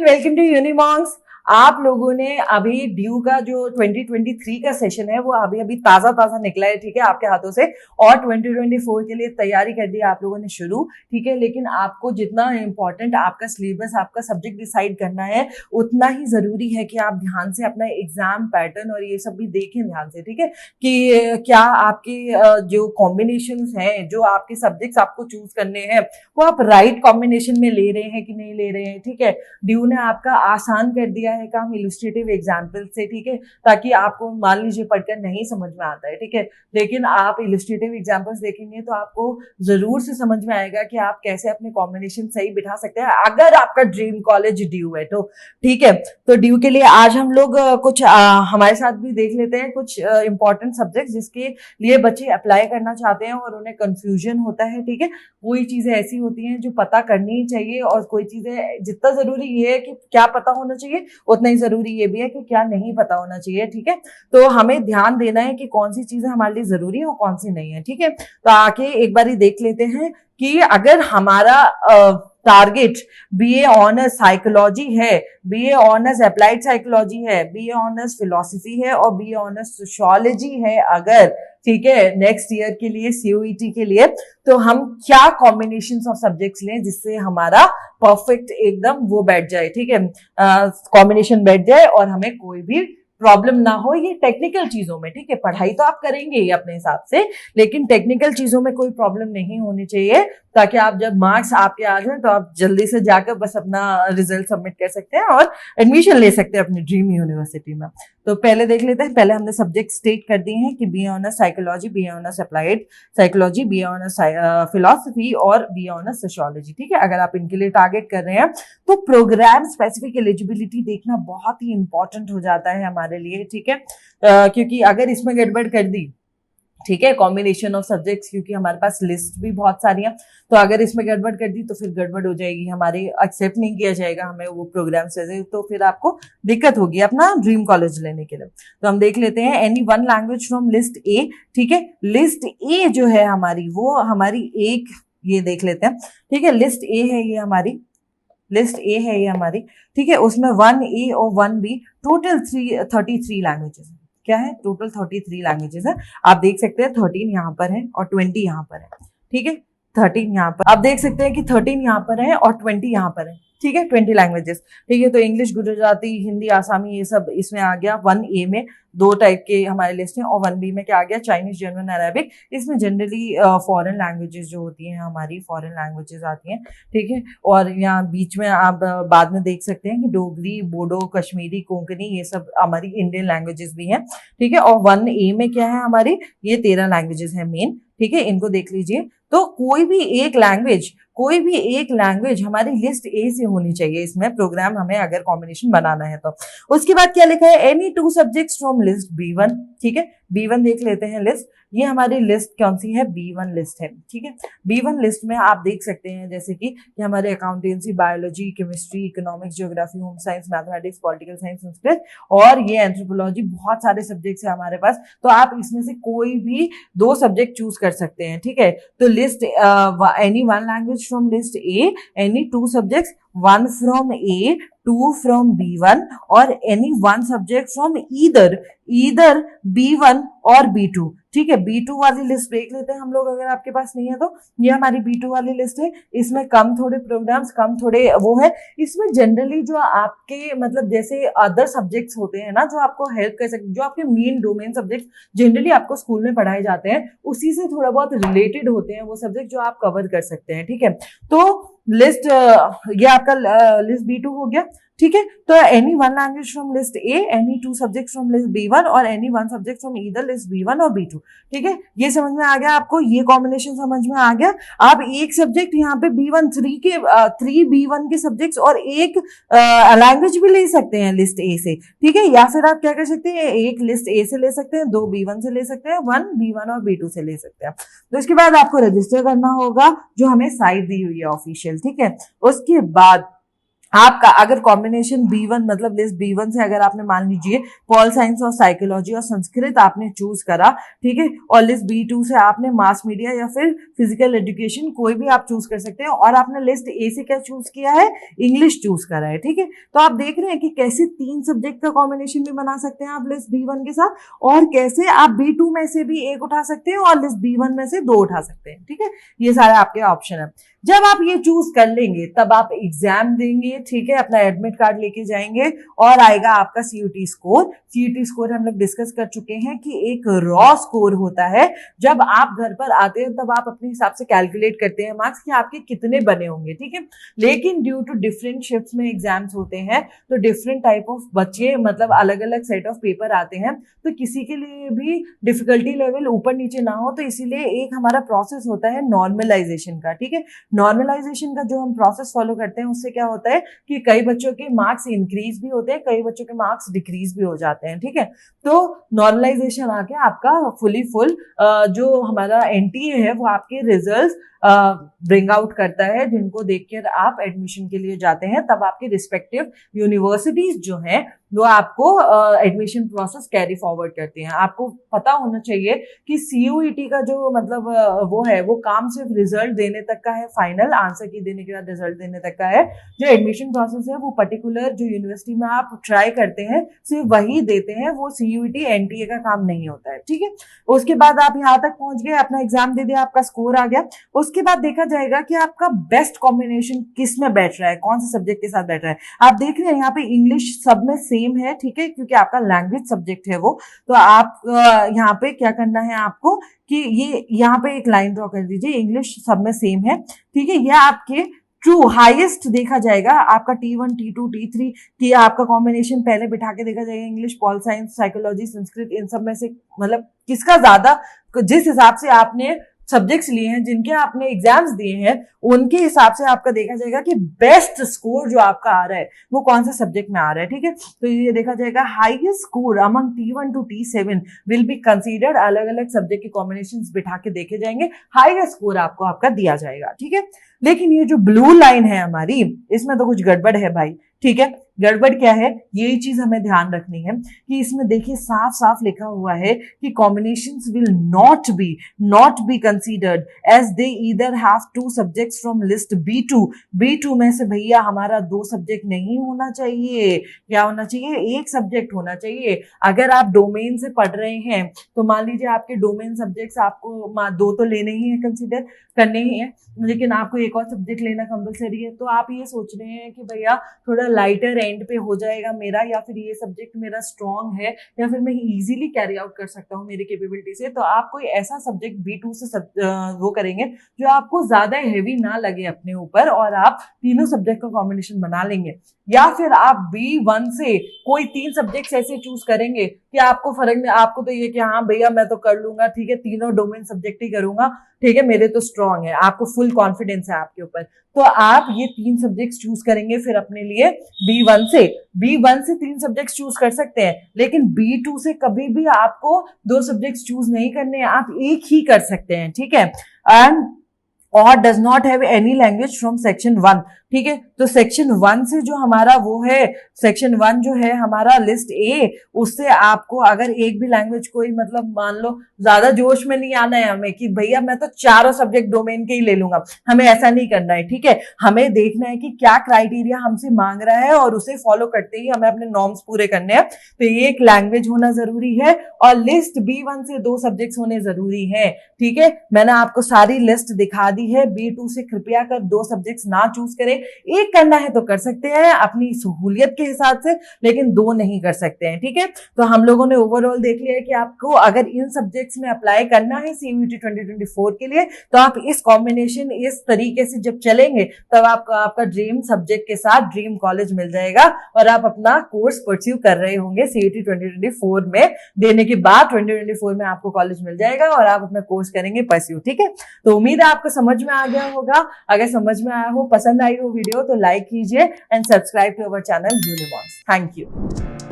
Welcome to यूनिमॉन्क्स। आप लोगों ने अभी ड्यू का जो 2023 का सेशन है वो अभी अभी ताजा निकला है, ठीक है, आपके हाथों से। और 2024 के लिए तैयारी कर दी आप लोगों ने शुरू, ठीक है। लेकिन आपको जितना इम्पोर्टेंट आपका सिलेबस, आपका सब्जेक्ट डिसाइड करना है, उतना ही जरूरी है कि आप ध्यान से अपना एग्जाम पैटर्न और ये सब भी देखें ध्यान से, ठीक है, कि क्या आपके जो कॉम्बिनेशन हैं, जो आपके सब्जेक्ट्स आपको चूज करने हैं, वो आप राइट कॉम्बिनेशन में ले रहे हैं कि नहीं ले रहे हैं, ठीक है। ड्यू ने आपका आसान कर दिया है काम इलस्ट्रेटिव एग्जाम्पल से, ठीक है, ताकि आपको मान लीजिए पढ़कर नहीं समझ में आता है, ठीक है, लेकिन आप इलस्ट्रेटिव एग्जाम्पल्स देखेंगे तो आपको जरूर से समझ में आएगा कि आप कैसे अपने कॉम्बिनेशन सही बिठा सकते हैं अगर आपका ड्रीम कॉलेज ड्यू है तो, ठीक है। तो ड्यू के लिए आज हम लोग कुछ हमारे साथ भी देख लेते हैं कुछ इंपॉर्टेंट सब्जेक्ट जिसके लिए बच्चे अप्लाई करना चाहते हैं और उन्हें कंफ्यूजन होता है, ठीक है। कोई चीजें ऐसी होती हैं जो पता करनी ही चाहिए और कोई चीजें जितना जरूरी ये है कि क्या पता होना चाहिए उतना ही जरूरी ये भी है कि क्या नहीं पता होना चाहिए, ठीक है। तो हमें ध्यान देना है कि कौन सी चीजें हमारे लिए जरूरी है और कौन सी नहीं है, ठीक है। तो आके एक बार देख लेते हैं कि अगर हमारा टारगेट बीए ऑनर्स साइकोलॉजी है, बीए ऑनर्स अप्लाइड साइकोलॉजी है, बीए ऑनर्स फिलॉसफी है और बीए ऑनर्स सोशियोलॉजी है अगर, ठीक है, नेक्स्ट ईयर के लिए सीयूईटी के लिए, तो हम क्या कॉम्बिनेशंस ऑफ सब्जेक्ट्स लें जिससे हमारा परफेक्ट एकदम वो बैठ जाए, ठीक है, कॉम्बिनेशन बैठ जाए और हमें कोई भी प्रॉब्लम ना हो ये टेक्निकल चीजों में, ठीक है। पढ़ाई तो आप करेंगे ही अपने हिसाब से, लेकिन टेक्निकल चीजों में कोई प्रॉब्लम नहीं होनी चाहिए, ताकि आप जब मार्क्स आपके आ जाए तो आप जल्दी से जाकर बस अपना रिजल्ट सबमिट कर सकते हैं और एडमिशन ले सकते हैं अपनी ड्रीम यूनिवर्सिटी में। तो पहले देख लेते हैं, पहले हमने सब्जेक्ट स्टेट कर दिए हैं कि BA honours psychology, BA honours applied psychology, BA honours philosophy और बीए ऑनर्स सोशियोलॉजी, ठीक है। अगर आप इनके लिए टारगेट कर रहे हैं तो प्रोग्राम स्पेसिफिक एलिजिबिलिटी देखना बहुत ही इंपॉर्टेंट हो जाता है हमारे लिए, ठीक है, क्योंकि अगर इसमें गड़बड़ कर दी, ठीक है, कॉम्बिनेशन ऑफ सब्जेक्ट्स, क्योंकि हमारे पास लिस्ट भी बहुत सारी है, तो अगर इसमें गड़बड़ कर दी तो फिर गड़बड़ हो जाएगी, हमारे एक्सेप्ट नहीं किया जाएगा हमें वो प्रोग्राम से, तो फिर आपको दिक्कत होगी अपना ड्रीम कॉलेज लेने के लिए। तो हम देख लेते हैं any one language from list A, ठीक है। लिस्ट ए जो है हमारी, वो हमारी एक, ये देख लेते हैं, ठीक है, लिस्ट ए है ये हमारी, लिस्ट ए है ये हमारी, ठीक है। उसमें 1A और 1B टोटल 33 लैंग्वेजेस है। क्या है? टोटल 33 लैंग्वेजेस है। आप देख सकते हैं 13 यहाँ पर है और 20 यहाँ पर है, ठीक है। 13 यहाँ पर आप देख सकते हैं कि 13 यहाँ पर है और 20 यहाँ पर है, ठीक है, 20 लैंग्वेजेस, ठीक है। तो इंग्लिश, गुजराती, हिंदी, आसामी, ये सब इसमें आ गया। 1A में 2 टाइप के हमारे लिस्ट हैं और 1B में क्या आ गया? Chinese, German, Arabic. इसमें जनरली फॉरेन लैंग्वेजेस जो होती हैं हमारी, फॉरेन लैंग्वेजेस आती हैं, ठीक है। और यहाँ बीच में आप बाद में देख सकते हैं कि डोगरी, बोडो, कश्मीरी, कोंकणी, ये सब हमारी इंडियन लैंग्वेजेस भी हैं, ठीक है। और 1A में क्या है हमारी? ये 13 लैंग्वेजेस हैं मेन, ठीक है, इनको देख लीजिए। तो कोई भी एक लैंग्वेज हमारी लिस्ट ए से होनी चाहिए इसमें, प्रोग्राम हमें अगर कॉम्बिनेशन बनाना है तो। उसके बाद क्या लिखा है? Any 2 subjects from list B1, ठीक है। B1 देख लेते हैं लिस्ट, ये हमारी लिस्ट कौन सी है? B1 लिस्ट है, ठीक है। B1 लिस्ट में आप देख सकते हैं जैसे कि हमारे accountancy, biology, chemistry, economics, geography, home science, mathematics, political science, Sanskrit और ये एंथ्रोपोलॉजी, बहुत सारे सब्जेक्ट्स है हमारे पास। तो आप इसमें से कोई भी 2 सब्जेक्ट चूज कर सकते हैं, ठीक है। तो list any 1 language from list A, any 2 subjects, 1 from A, 2 from B1 और any 1 subject from either B1 और B2, ठीक है। B2 वाली लिस्ट देख लेते हैं हम लोग, अगर आपके पास नहीं है तो। ये हमारी B2 वाली लिस्ट है, इसमें कम थोड़े प्रोग्राम्स, कम थोड़े वो है। इसमें जनरली जो आपके मतलब जैसे अदर सब्जेक्ट्स होते हैं ना, जो आपको हेल्प कर सकते, जो आपके मेन डोमेन सब्जेक्ट जनरली आपको स्कूल में पढ़ाए जाते हैं, उसी से थोड़ा बहुत रिलेटेड होते हैं वो सब्जेक्ट जो आप कवर कर सकते हैं, ठीक है। तो लिस्ट ये आपका लिस्ट B2 हो गया, ठीक है। तो any 1 language from list A, any 2 subject from list B1 और any 1 subject from either list B1 और B2, ठीक है। ये समझ में आ गया आपको? ये कॉम्बिनेशन समझ में आ गया? आप एक सब्जेक्ट यहाँ पे B1 3 B1 के सब्जेक्ट्स और एक लैंग्वेज भी ले सकते हैं लिस्ट ए से, ठीक है। या फिर आप क्या कर सकते हैं? एक लिस्ट ए से ले सकते हैं, 2 B1 से ले सकते हैं, 1 B1 और B2 से ले सकते हैं। तो इसके बाद आपको रजिस्टर करना होगा जो हमें साइट दी हुई है ऑफिशियल, ठीक है। उसके बाद आपका अगर कॉम्बिनेशन B1 मतलब लिस्ट B1 से अगर आपने मान लीजिए पॉल साइंस और साइकोलॉजी और संस्कृत आपने चूज करा, ठीक है, और लिस्ट B2 से आपने मास मीडिया या फिर फिजिकल एजुकेशन कोई भी आप चूज कर सकते हैं, और आपने लिस्ट A से क्या चूज किया है, इंग्लिश चूज करा है, ठीक है। तो आप देख रहे हैं कि कैसे 3 सब्जेक्ट का कॉम्बिनेशन भी बना सकते हैं आप लिस्ट B1 के साथ, और कैसे आप B2 में से भी एक उठा सकते हैं और लिस्ट B1 में से 2 उठा सकते हैं, ठीक है। ये सारे आपके ऑप्शन है। जब आप ये चूज कर लेंगे तब आप एग्जाम देंगे, ठीक है, अपना एडमिट कार्ड लेके जाएंगे और आएगा आपका सीयूटी स्कोर। सीयूटी स्कोर हम लोग डिस्कस कर चुके हैं कि एक रॉ स्कोर होता है। जब आप घर पर आते हैं तब आप अपने हिसाब से कैलकुलेट करते हैं मार्क्स कि आपके कितने बने होंगे, ठीक है। लेकिन ड्यू टू डिफरेंट शिफ्ट्स में एग्जाम्स होते हैं तो डिफरेंट टाइप ऑफ बच्चे मतलब अलग अलग सेट ऑफ पेपर आते हैं, तो किसी के लिए भी डिफिकल्टी लेवल ऊपर नीचे ना हो, तो इसीलिए एक हमारा प्रोसेस होता है नॉर्मलाइजेशन का, ठीक है। नॉर्मलाइजेशन का जो हम प्रोसेस फॉलो करते हैं उससे क्या होता है कि कई बच्चों के मार्क्स इंक्रीज भी होते हैं, कई बच्चों के मार्क्स डिक्रीज भी हो जाते हैं, ठीक है। तो नॉर्मलाइजेशन आके आपका फुल जो हमारा एनटीए है वो आपके रिजल्ट्स ब्रिंग आउट करता है, जिनको देखकर आप एडमिशन के लिए जाते हैं। तब आपके रिस्पेक्टिव यूनिवर्सिटीज जो हैं वो आपको एडमिशन प्रोसेस कैरी फॉरवर्ड करती हैं। आपको पता होना चाहिए कि सीयूईटी का जो मतलब वो है वो काम सिर्फ रिजल्ट देने तक का है, फाइनल आंसर की देने के बाद रिजल्ट देने तक का है। जो एडमिशन प्रोसेस है वो पर्टिकुलर जो यूनिवर्सिटी में आप ट्राई करते हैं सिर्फ वही देते हैं, वो सीयूईटी एनटीए का काम नहीं होता है, ठीक है। उसके बाद आप यहाँ तक पहुंच गए, अपना एग्जाम दे दिया, आपका स्कोर आ गया। उसके बाद देखा जाएगा कि आपका बेस्ट कॉम्बिनेशन किस में बैठ रहा है, कौन से सब्जेक्ट के साथ बैठ रहा है। आप देख रहे हैं यहाँ पे इंग्लिश सब में सेम है, ठीक है, क्योंकि आपका लैंग्वेज सब्जेक्ट है वो। तो आप यहाँ पे क्या करना है आपको कि ये यहाँ पे एक लाइन ड्रॉ कर दीजिए, इंग्लिश सब में सेम है, ठीक है। ये आपके ट्रू हाईएस्ट देखा जाएगा आपका T1 T2 T3 की आपका कॉम्बिनेशन पहले बिठा के देखा जाएगा, English, pol science, psychology, Sanskrit, इन सब में से मतलब किसका ज्यादा, जिस हिसाब से आपने सब्जेक्ट्स लिए हैं, जिनके आपने एग्जाम्स दिए हैं, उनके हिसाब से आपका देखा जाएगा कि बेस्ट स्कोर जो आपका आ रहा है वो कौन से सब्जेक्ट में आ रहा है, ठीक है। तो ये देखा जाएगा highest score among T1 to T7 will be considered, अलग अलग सब्जेक्ट के कॉम्बिनेशंस बिठा के देखे जाएंगे, हाईएस्ट स्कोर आपको आपका दिया जाएगा, ठीक है। लेकिन ये जो ब्लू लाइन है हमारी, इसमें तो कुछ गड़बड़ है भाई, ठीक है। गड़बड़ क्या है, यही चीज हमें ध्यान रखनी है कि इसमें देखिए साफ साफ लिखा हुआ है कि combinations will not be considered as they either have 2 subjects from list B2 में से भैया हमारा 2 सब्जेक्ट नहीं होना चाहिए, क्या होना चाहिए, 1 सब्जेक्ट होना चाहिए। अगर आप डोमेन से पढ़ रहे हैं तो मान लीजिए आपके डोमेन सब्जेक्ट्स आपको 2 तो लेने ही है, कंसीडर करने ही है, लेकिन आपको एक और सब्जेक्ट लेना कंपलसरी है। तो आप ये सोच रहे हैं कि भैया थोड़ा लाइटर एंड पे हो जाएगा मेरा, या फिर ये सब्जेक्ट मेरा स्ट्रॉन्ग है, या फिर मैं इजीली कैरी आउट कर सकता हूँ मेरी कैपेबिलिटी से, तो आप कोई ऐसा सब्जेक्ट B2 से वो करेंगे जो आपको ज्यादा हैवी ना लगे अपने ऊपर, और आप तीनों सब्जेक्ट का कॉम्बिनेशन बना लेंगे। या फिर आप B1 से कोई 3 सब्जेक्ट ऐसे चूज करेंगे कि आपको फर्क नहीं, आपको तो ये कि हाँ भैया मैं तो कर लूंगा, ठीक है, तीनों डोमेन सब्जेक्ट ही करूंगा, ठीक है, मेरे तो स्ट्रॉन्ग है, आपको फुल कॉन्फिडेंस है आपके ऊपर, तो आप ये 3 सब्जेक्ट्स चूज करेंगे फिर अपने लिए B1 से 3 सब्जेक्ट्स चूज कर सकते हैं, लेकिन B2 से कभी भी आपको 2 सब्जेक्ट्स चूज नहीं करने हैं, आप एक ही कर सकते हैं, ठीक है। एंड और does not have any language from section 1, ठीक है। तो सेक्शन 1 से जो हमारा वो है, सेक्शन 1 जो है हमारा लिस्ट ए, उससे आपको अगर एक भी लैंग्वेज कोई मतलब मान लो ज्यादा जोश में नहीं आना है हमें कि भैया मैं तो चारों सब्जेक्ट डोमेन के ही ले लूंगा, हमें ऐसा नहीं करना है, ठीक है। हमें देखना है कि क्या क्राइटेरिया हमसे मांग रहा है और उसे फॉलो करते ही हमें अपने नॉर्म्स पूरे करने हैं। तो एक लैंग्वेज होना जरूरी है और लिस्ट B1 से 2 सब्जेक्ट्स होने जरूरी है, ठीक है। मैंने आपको सारी लिस्ट दिखा दी है। B2 से कृपया कर 2 सब्जेक्ट्स ना चूज करें, एक करना है तो कर सकते हैं अपनी सहूलियत के हिसाब से, लेकिन 2 नहीं कर सकते हैं, ठीक है। तो हम लोगों ने ओवरऑल देख लिया है कि आपको अगर इन सब्जेक्ट्स में अप्लाई करना है सीयूईटी 2024 के लिए, तो आप इस कॉम्बिनेशन इस तरीके से जब चलेंगे तब आपका ड्रीम सब्जेक्ट के साथ ड्रीम कॉलेज मिल जाएगा और आप अपना कोर्स परस्यू कर रहे होंगे सीयूईटी 2024 में। देने के बाद 2024 में आपको कॉलेज मिल जाएगा और आप अपना कोर्स करेंगे परस्यू, ठीक है। तो उम्मीद है आपको समझ में आ गया होगा। अगर समझ में आया हो, पसंद आई हो वीडियो, तो लाइक कीजिए and subscribe to our channel Unimons. Thank you.